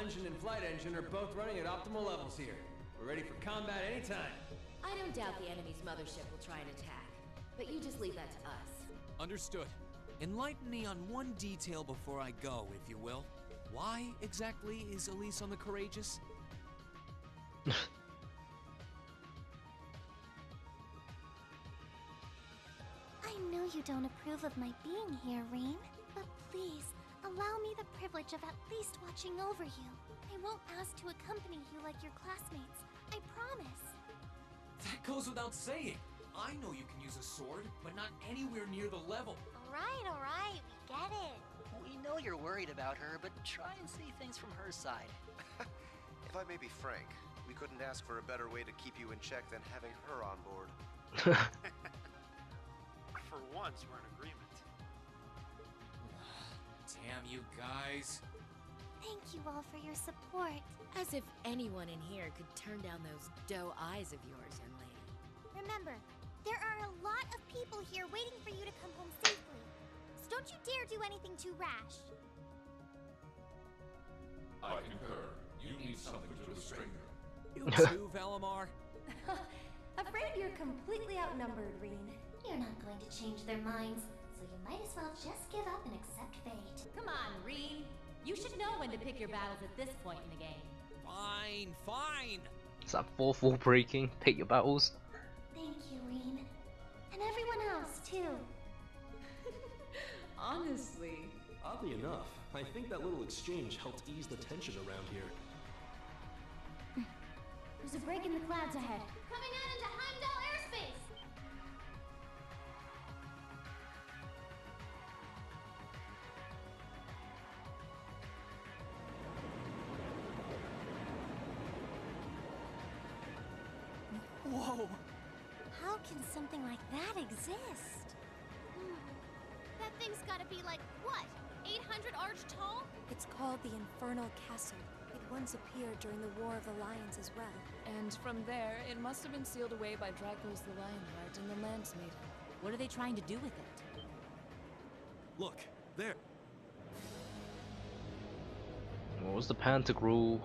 engine and flight engine are both running at optimal levels here. We're ready for combat anytime. I don't doubt the enemy's mothership will try and attack, but you just leave that to us. Understood. Enlighten me on one detail before I go, if you will. Why exactly is Elise on the Courageous? I know you don't approve of my being here, Rean, but please, allow me the privilege of at least watching over you. I won't ask to accompany you like your classmates, I promise. That goes without saying. I know you can use a sword, but not anywhere near the level. Alright, we get it. We know you're worried about her, but try and see things from her side. If I may be frank, we couldn't ask for a better way to keep you in check than having her on board. For once, we're in agreement. Damn you guys. Thank you all for your support. As if anyone in here could turn down those doe eyes of yours, young lady. Remember, there are a lot of people here waiting for you to come home safely. So don't you dare do anything too rash. I concur. You need something to restrain them. You too, Valimar? Afraid you're completely outnumbered, Rean. You're not going to change their minds, so you might as well just give up and accept fate. Come on, Rean. You should know when to pick your battles at this point in the game. Fine, fine. Is that fourth wall breaking? Pick your battles. Thank you, Rean. And everyone else, too. Honestly. Oddly enough, I think that little exchange helped ease the tension around here. There's a break in the clouds ahead. Coming out into Heimdall airspace! Whoa! How can something like that exist? That thing's gotta be like, what? 800 arch tall? It's called the Infernal Castle. It once appeared during the War of the Lions as well. And from there, it must have been sealed away by Dracos the Lionheart and the Lance Maiden. What are they trying to do with it? Look, there. What was the Pantagruel?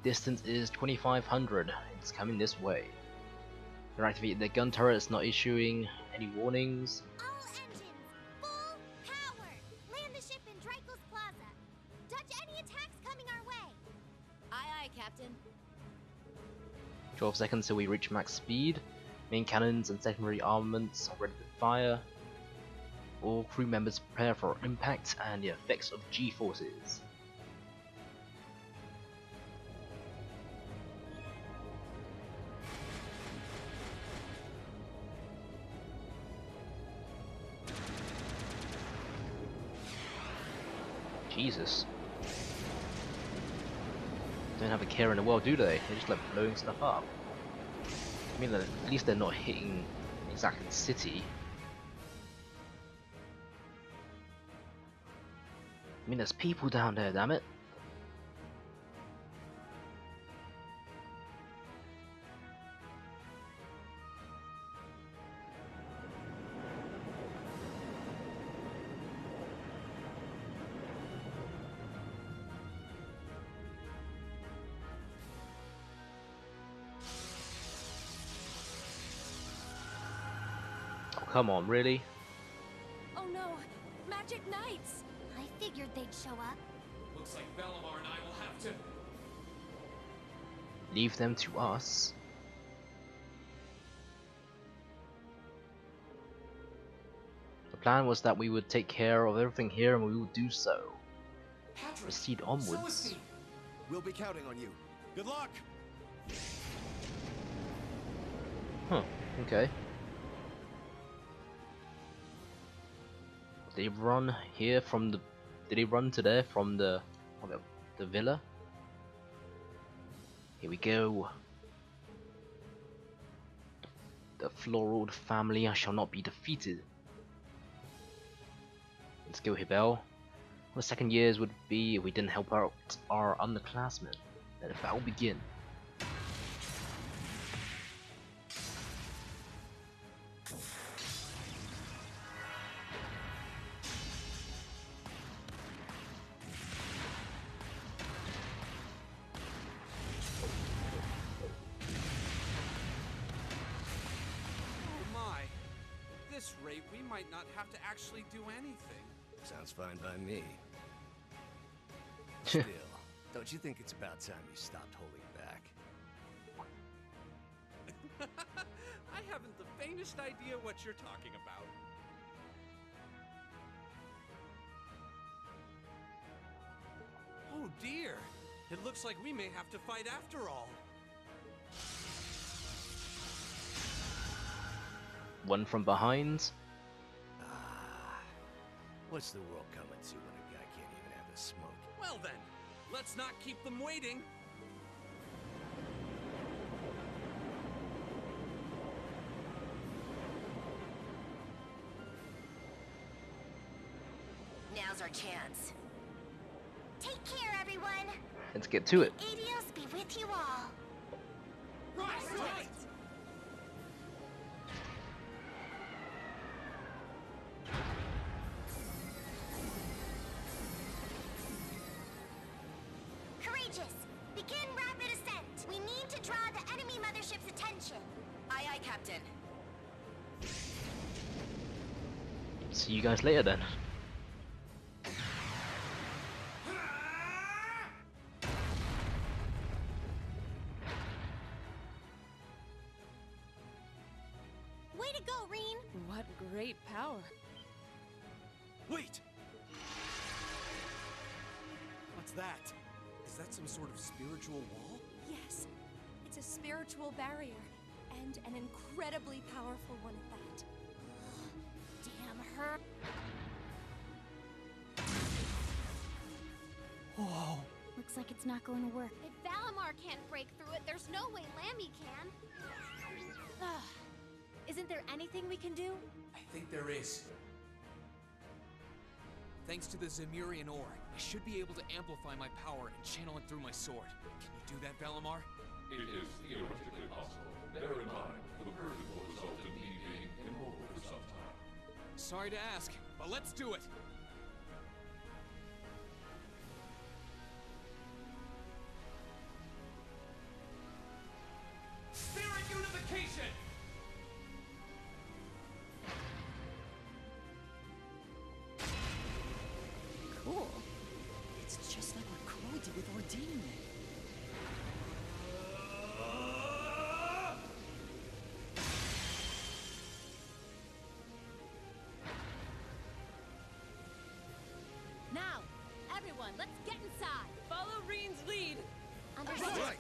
Distance is 2500. It's coming this way. They're activating their gun turret. It's not issuing any warnings. All engines, full power! Land the ship in Dracos Plaza. Dodge any attacks coming our way. Aye, aye, Captain. 12 seconds till we reach max speed. Main cannons and secondary armaments are ready to fire. All crew members prepare for impact and the effects of G-forces. Jesus. Don't have a care in the world, do they? They're just like blowing stuff up. I mean, at least they're not hitting exactly the city. I mean, there's people down there, damn it. Come on, really? Oh no! Magic Knights! I figured they'd show up. Looks like Valimar and I will have to... Leave them to us. The plan was that we would take care of everything here and we will do so. Patrick, Proceed so onwards. is he. We'll be counting on you. Good luck! Huh, okay. Did he run here from the... Did he run to there from the villa? Here we go. The Floral family shall not be defeated. Let's go, Hibel. What the second years would be if we didn't help out our underclassmen. Let the battle begin. this rate, we might not have to actually do anything. Sounds fine by me. Still, don't you think it's about time you stopped holding back? I haven't the faintest idea what you're talking about. Oh dear! It looks like we may have to fight after all. One from behind. What's the world coming to when a guy can't even have a smoke? Well then, let's not keep them waiting. Now's our chance. Take care, everyone. Let's get to it. Adios be with you all. Right! Courageous, begin rapid ascent. We need to draw the enemy mothership's attention. Aye, aye, Captain. See you guys later then. Way to go, Rean! What great power. Wait! What's that? Is that some sort of spiritual wall? Yes, it's a spiritual barrier, and an incredibly powerful one at that. Damn her. Whoa. Looks like it's not going to work. If Valimar can't break through it, there's no way Lammy can. Ugh. Isn't there anything we can do? I think there is. Thanks to the Zemurian ore, I should be able to amplify my power and channel it through my sword. Can you do that, Valimar? It is theoretically possible. Bear in mind, the burden will result in me being immobile for some time. Sorry to ask, but let's do it! Spirit unification! Cool. It's just like what Crow did with Ordine. Now, everyone, let's get inside. Follow Rean's lead. Understood. Right!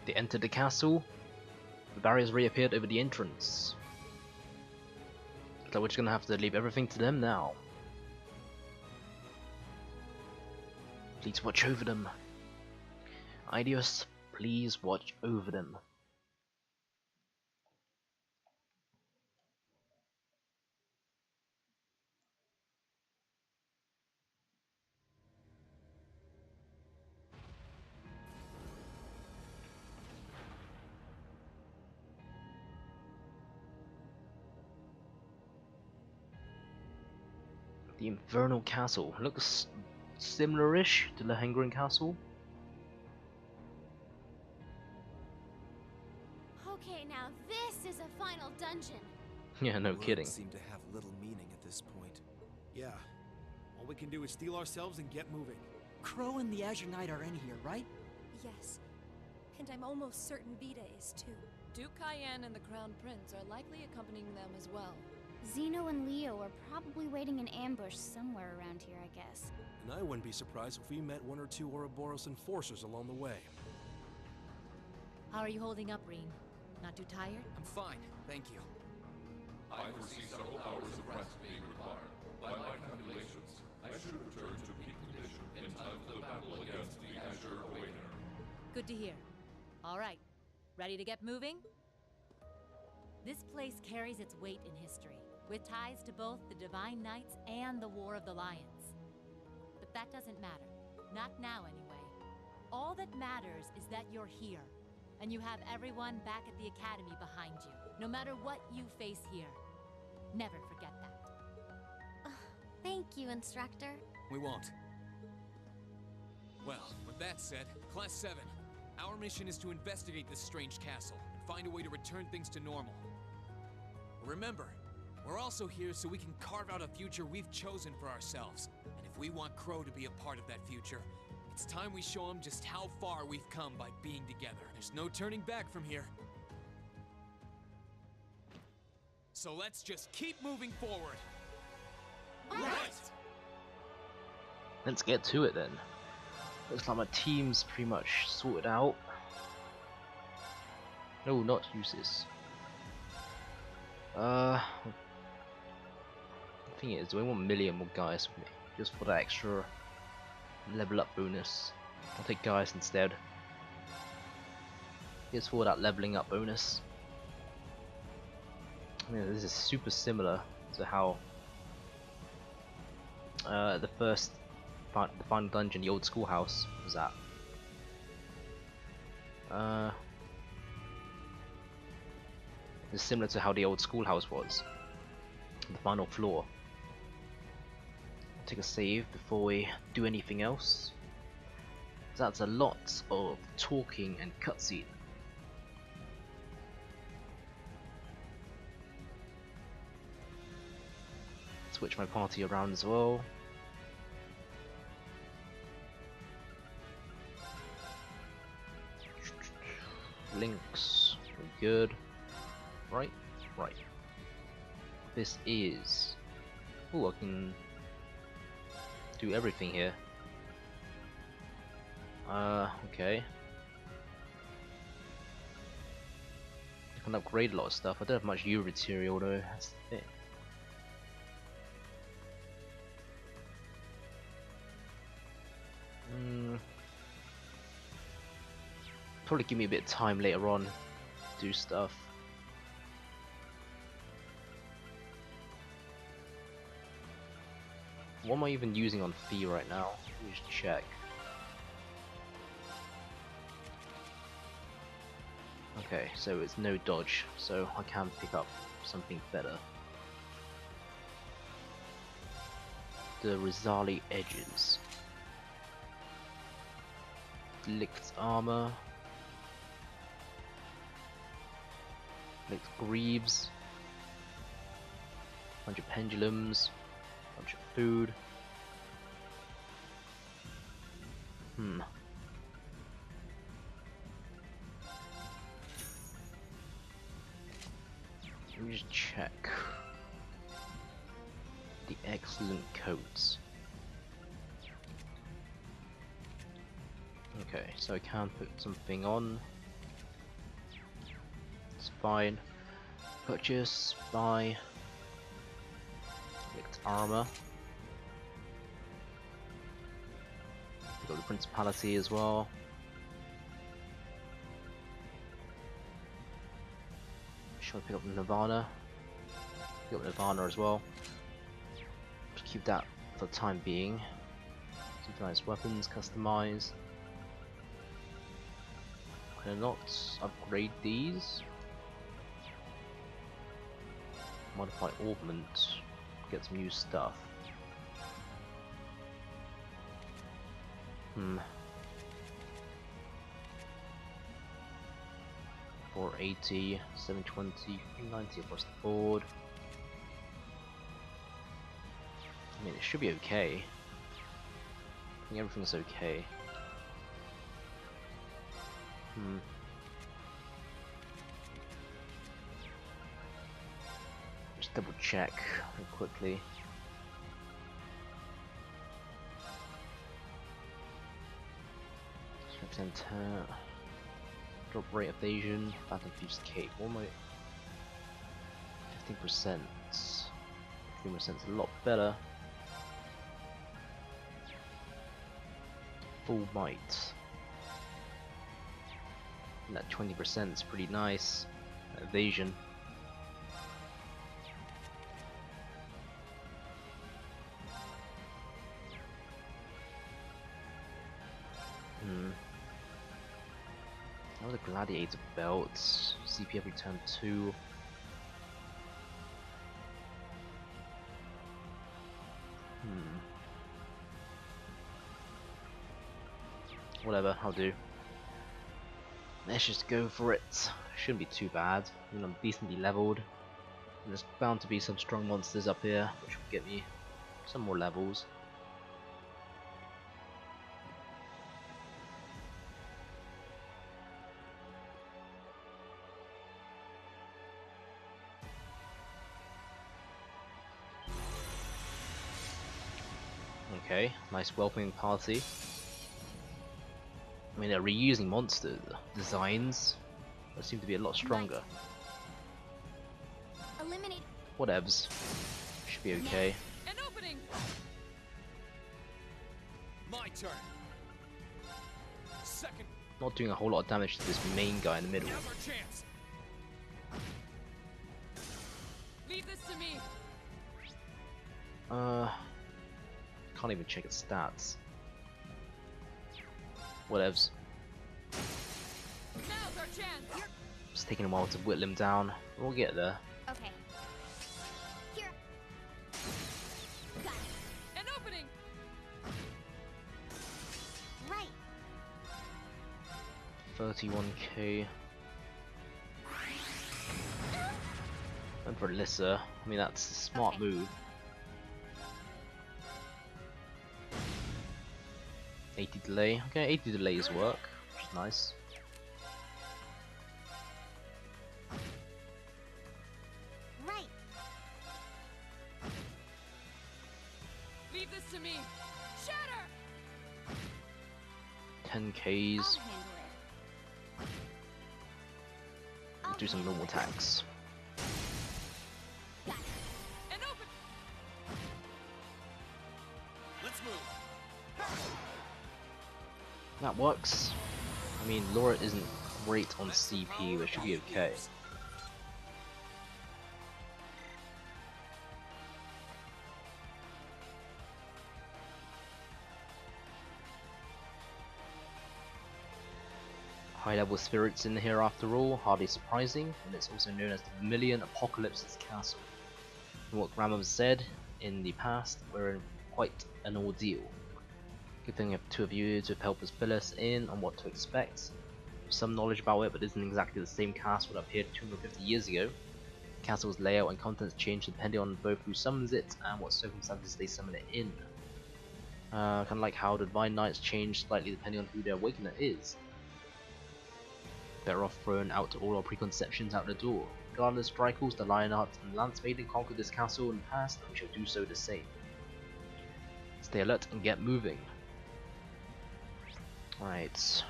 They entered the castle. The barriers reappeared over the entrance. So we're just gonna have to leave everything to them now. Please watch over them. Ideos, please watch over them. The Infernal Castle looks similar-ish to the Hungarian Castle. Okay, now this is a final dungeon. Yeah, no kidding. Seem to have little meaning at this point. Yeah. All we can do is steel ourselves and get moving. Crow and the Azure Knight are in here, right? Yes, and I'm almost certain Vita is too. Duke Cayenne and the Crown Prince are likely accompanying them as well. Zeno and Leo are probably waiting in ambush somewhere around here, I guess. And I wouldn't be surprised if we met one or two Ouroboros enforcers along the way. How are you holding up, Rean? Not too tired? I'm fine, thank you. I foresee several hours of rest being required. By my calculations, I should return to peak condition in time for the battle against the Azure Awakener. Good to hear. All right, ready to get moving? This place carries its weight in history. with ties to both the Divine Knights and the War of the Lions. But that doesn't matter. Not now, anyway. All that matters is that you're here, and you have everyone back at the Academy behind you, no matter what you face here. Never forget that. Thank you, Instructor. We won't. Well, with that said, Class 7, our mission is to investigate this strange castle and find a way to return things to normal. Remember, we're also here so we can carve out a future we've chosen for ourselves. And if we want Crow to be a part of that future, it's time we show him just how far we've come by being together. There's no turning back from here. So let's just keep moving forward. Right! Let's get to it then. Looks like my team's pretty much sorted out. No, not use this. The thing is, do I want a million more guys with me? Just for that extra level up bonus. I'll take guys instead. Just for that leveling up bonus. I mean, this is super similar to how the final dungeon, the old schoolhouse, was at. It's similar to how the old schoolhouse was. The final floor. I'll take a save before we do anything else. That's a lot of talking and cutscene. Switch my party around as well. Links, very good. Right. This is. Oh, I can do everything here. Okay. I can upgrade a lot of stuff. I don't have much U material though. That's the thing. Probably give me a bit of time later on to do stuff. What am I even using on Fee right now? Let me just check. Okay, so it's no dodge, so I can pick up something better. The Rizali edges. Licked armor. Licked greaves. Bunch of pendulums. Bunch of food. Let me just check the excellent coats. Okay, so I can put something on. It's fine. Purchase, buy. Licked armor. Pick up the principality as well. Shall I pick up the Nirvana? Pick up Nirvana as well. Just keep that for the time being. Synchronized weapons, customize. Can I not upgrade these? Modify augment. Get some new stuff. 480, 720, 390 across the board. I mean, it should be okay. I think everything's okay. Just double check real quickly. Enter. Drop rate evasion, Phantom Fuse Cape. What am I? 15%. 15% is a lot better. Full might. And that 20% is pretty nice. Evasion. gladiator belts. CP every turn 2. Whatever, I'll do. Let's just go for it. Shouldn't be too bad. I mean, I'm decently leveled. And there's bound to be some strong monsters up here, which will get me some more levels. Okay, nice welcoming party. I mean, they're reusing monster designs. They seem to be a lot stronger. Eliminate. Whatevs. Should be okay. An opening. My turn. Second. Not doing a whole lot of damage to this main guy in the middle. Now's our chance. Leave this to me. Can't even check its stats. Whatevs. Now's our chance. It's taking a while to whittle him down. We'll get there. Okay. Here. Got it. An opening. Right. 31k. And for Alyssa, I mean that's a smart move. 80 delay. Okay, 80 delays work, which is nice. Right. Leave this to me. Shatter. 10k's. Do some normal attacks. Got it. And open. Let's move. That works. I mean, Laura isn't great on CP, but should be okay. High level spirits in here after all, hardly surprising, and it's also known as the Vermilion Apocalypse's Castle. From what grandmother said in the past, we're in quite an ordeal. Good thing we have two of you to help us fill us in on what to expect. Some knowledge about it, but it isn't exactly the same castle that appeared 250 years ago. The castle's layout and contents change depending on both who summons it and what circumstances they summon it in. Kind of like how the Divine Knights change slightly depending on who their awakener is. Better off throwing out all our preconceptions out the door. Regardless, Drycles, the Lionheart, and Lance Maiden conquered this castle in the past, and we shall do so the same. Stay alert and get moving. Right,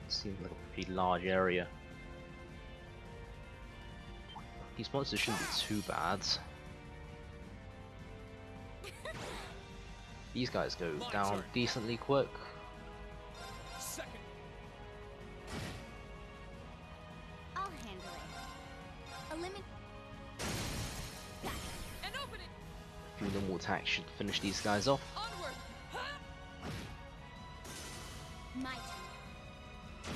seems like a pretty large area. These monsters shouldn't be too bad. These guys go down decently quick. Second. I'll handle it. Eliminate. Got it. An opening. A few normal attacks should finish these guys off. Onward. My turn.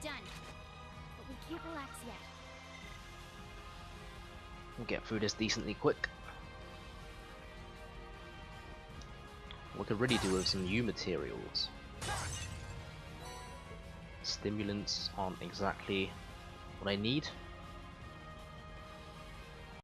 Done. But we can't relax yet. We'll get through this decently quick. We could really do with some new materials. Stimulants aren't exactly what I need.